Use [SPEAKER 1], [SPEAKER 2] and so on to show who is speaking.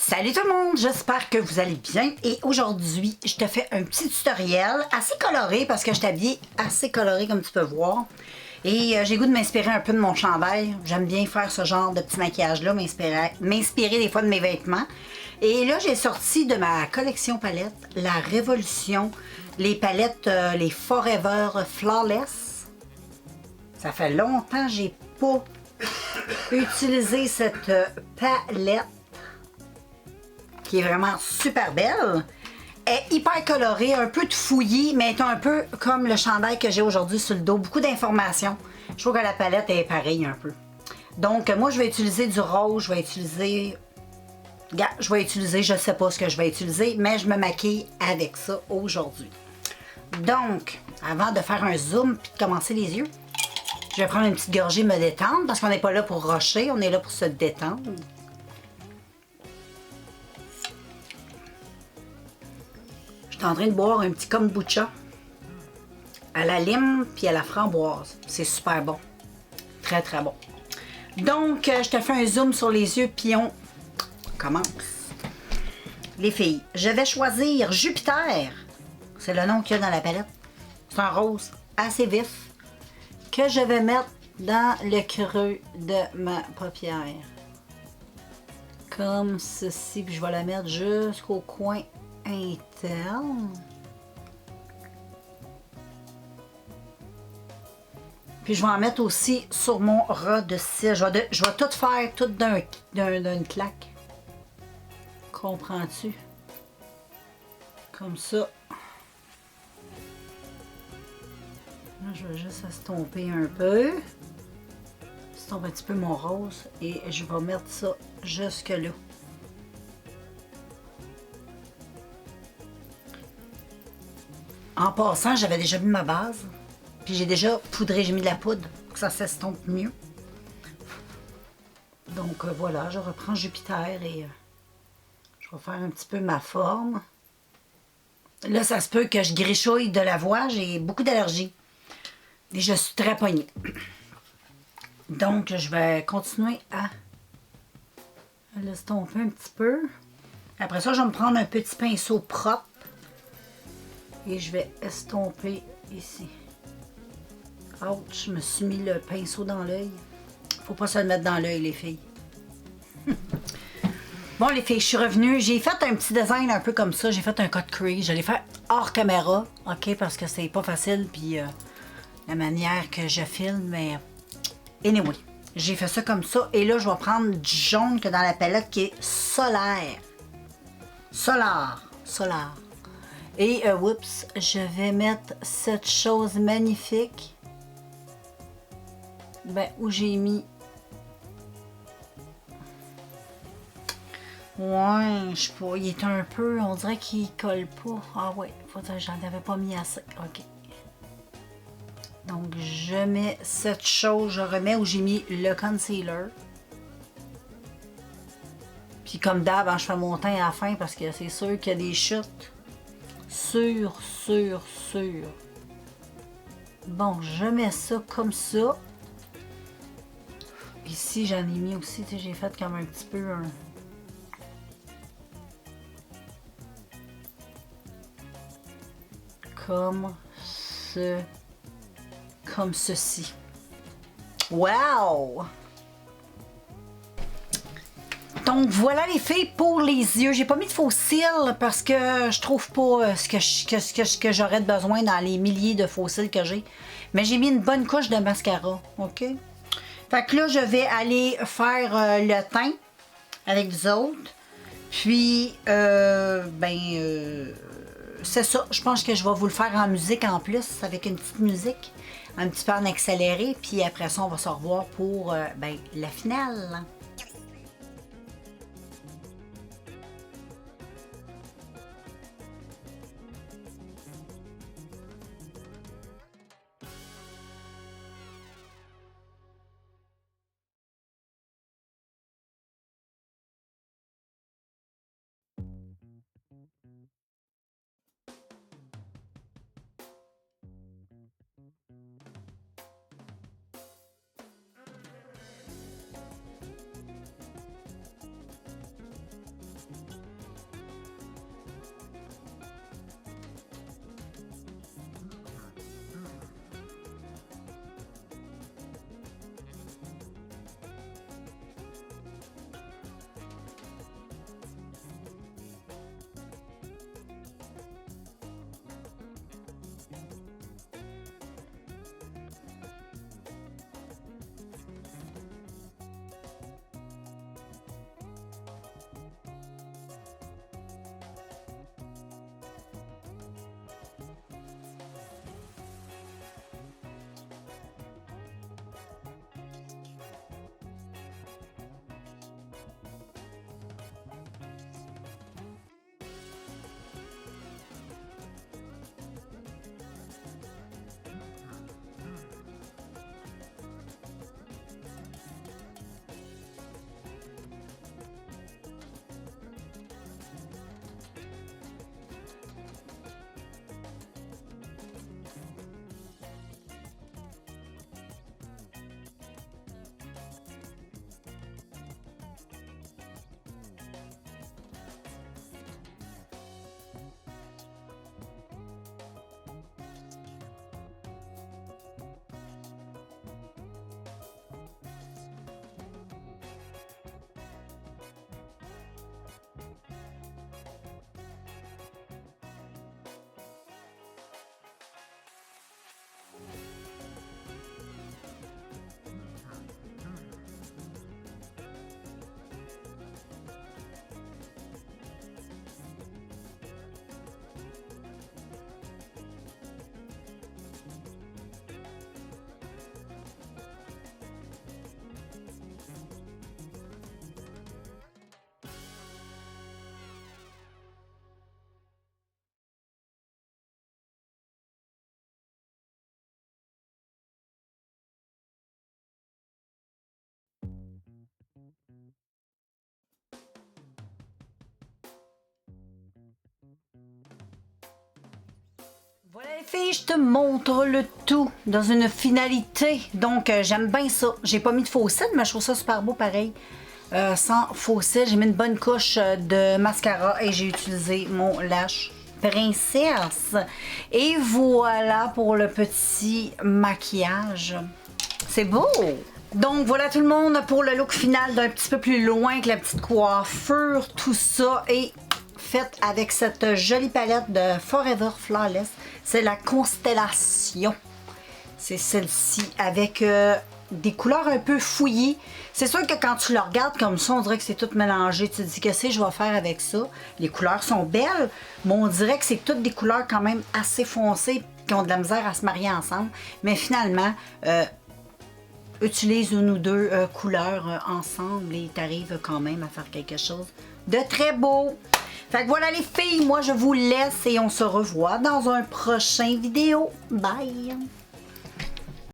[SPEAKER 1] Salut tout le monde, j'espère que vous allez bien et aujourd'hui je te fais un petit tutoriel assez coloré parce que je t'habille assez coloré comme tu peux voir et j'ai goût de m'inspirer un peu de mon chandail. J'aime bien faire ce genre de petit maquillage là, m'inspirer des fois de mes vêtements. Et là j'ai sorti de ma collection palette la Révolution, les palettes les Forever Flawless. Ça fait longtemps que j'ai pas utilisé cette palette qui est vraiment super belle. Elle est hyper colorée, un peu de fouillis, mais est un peu comme le chandail que j'ai aujourd'hui sur le dos. Beaucoup d'informations. Je trouve que la palette est pareille un peu. Donc, moi, je vais utiliser du rose. Je vais utiliser, je sais pas ce que je vais utiliser, mais je me maquille avec ça aujourd'hui. Donc, avant de faire un zoom puis de commencer les yeux, je vais prendre une petite gorgée me détendre parce qu'on n'est pas là pour rusher, on est là pour se détendre. Je suis en train de boire un petit kombucha à la lime puis à la framboise. C'est super bon. Très, très bon. Donc, je te fais un zoom sur les yeux puis on commence. Les filles, je vais choisir Jupiter. C'est le nom qu'il y a dans la palette. C'est un rose assez vif que je vais mettre dans le creux de ma paupière. Comme ceci. Puis je vais la mettre jusqu'au coin interne. Puis je vais en mettre aussi sur mon ras de cils. Je vais tout faire tout d'une claque. Comprends-tu? Comme ça. Là, je vais juste estomper un peu. Estomper un petit peu mon rose. Et je vais mettre ça jusque là. En passant, j'avais déjà mis ma base. Puis j'ai déjà poudré, j'ai mis de la poudre pour que ça s'estompe mieux. Donc voilà, je reprends Jupiter et je vais faire un petit peu ma forme. Là, ça se peut que je grichouille de la voix, j'ai beaucoup d'allergies. Et je suis très poignée. Donc, je vais continuer à l'estomper un petit peu. Après ça, je vais me prendre un petit pinceau propre. Et je vais estomper ici. Ouch, je me suis mis le pinceau dans l'œil. Faut pas se le mettre dans l'œil, les filles. Bon, les filles, je suis revenue. J'ai fait un petit design un peu comme ça. J'ai fait un cut crease. Je l'ai fait hors caméra, OK, parce que c'est pas facile. Puis la manière que je filme, mais anyway, j'ai fait ça comme ça. Et là, je vais prendre du jaune que dans la palette qui est solaire. Solar. Et, oups, je vais mettre cette chose magnifique. Ben, où j'ai mis... Ouais, je sais pas, il est un peu... On dirait qu'il colle pas. Ah ouais, j'en avais pas mis assez. OK. Donc, je mets cette chose, je remets où j'ai mis le concealer. Puis comme d'hab, je fais mon teint à la fin parce que c'est sûr qu'il y a des chutes. Sûr. Bon, je mets ça comme ça. Ici, j'en ai mis aussi, tu sais, j'ai fait comme un petit peu un... Comme ceci. Wow! Donc voilà les filles pour les yeux. J'ai pas mis de faux cils parce que je trouve pas ce que j'aurais besoin dans les milliers de faux cils que j'ai. Mais j'ai mis une bonne couche de mascara. OK? Fait que là, je vais aller faire le teint avec vous autres. Puis, c'est ça. Je pense que je vais vous le faire en musique en plus, avec une petite musique. Un petit peu en accéléré. Puis après ça, on va se revoir pour la finale. Les filles, je te montre le tout dans une finalité. Donc, j'aime bien ça. J'ai pas mis de faux cils, mais je trouve ça super beau pareil. Sans faux cils, j'ai mis une bonne couche de mascara et j'ai utilisé mon Lash Princesse. Et voilà pour le petit maquillage. C'est beau! Donc voilà tout le monde pour le look final d'un petit peu plus loin que la petite coiffure. Tout ça est fait avec cette jolie palette de Forever Flawless. C'est la Constellation. C'est celle-ci avec des couleurs un peu fouillées. C'est sûr que quand tu le regardes comme ça, on dirait que c'est tout mélangé. Tu te dis, qu'est-ce que je vais faire avec ça? Les couleurs sont belles, mais on dirait que c'est toutes des couleurs quand même assez foncées qui ont de la misère à se marier ensemble. Mais finalement, utilise une ou deux couleurs ensemble et tu arrives quand même à faire quelque chose de très beau. Fait que voilà les filles, moi je vous laisse et on se revoit dans un prochain vidéo. Bye!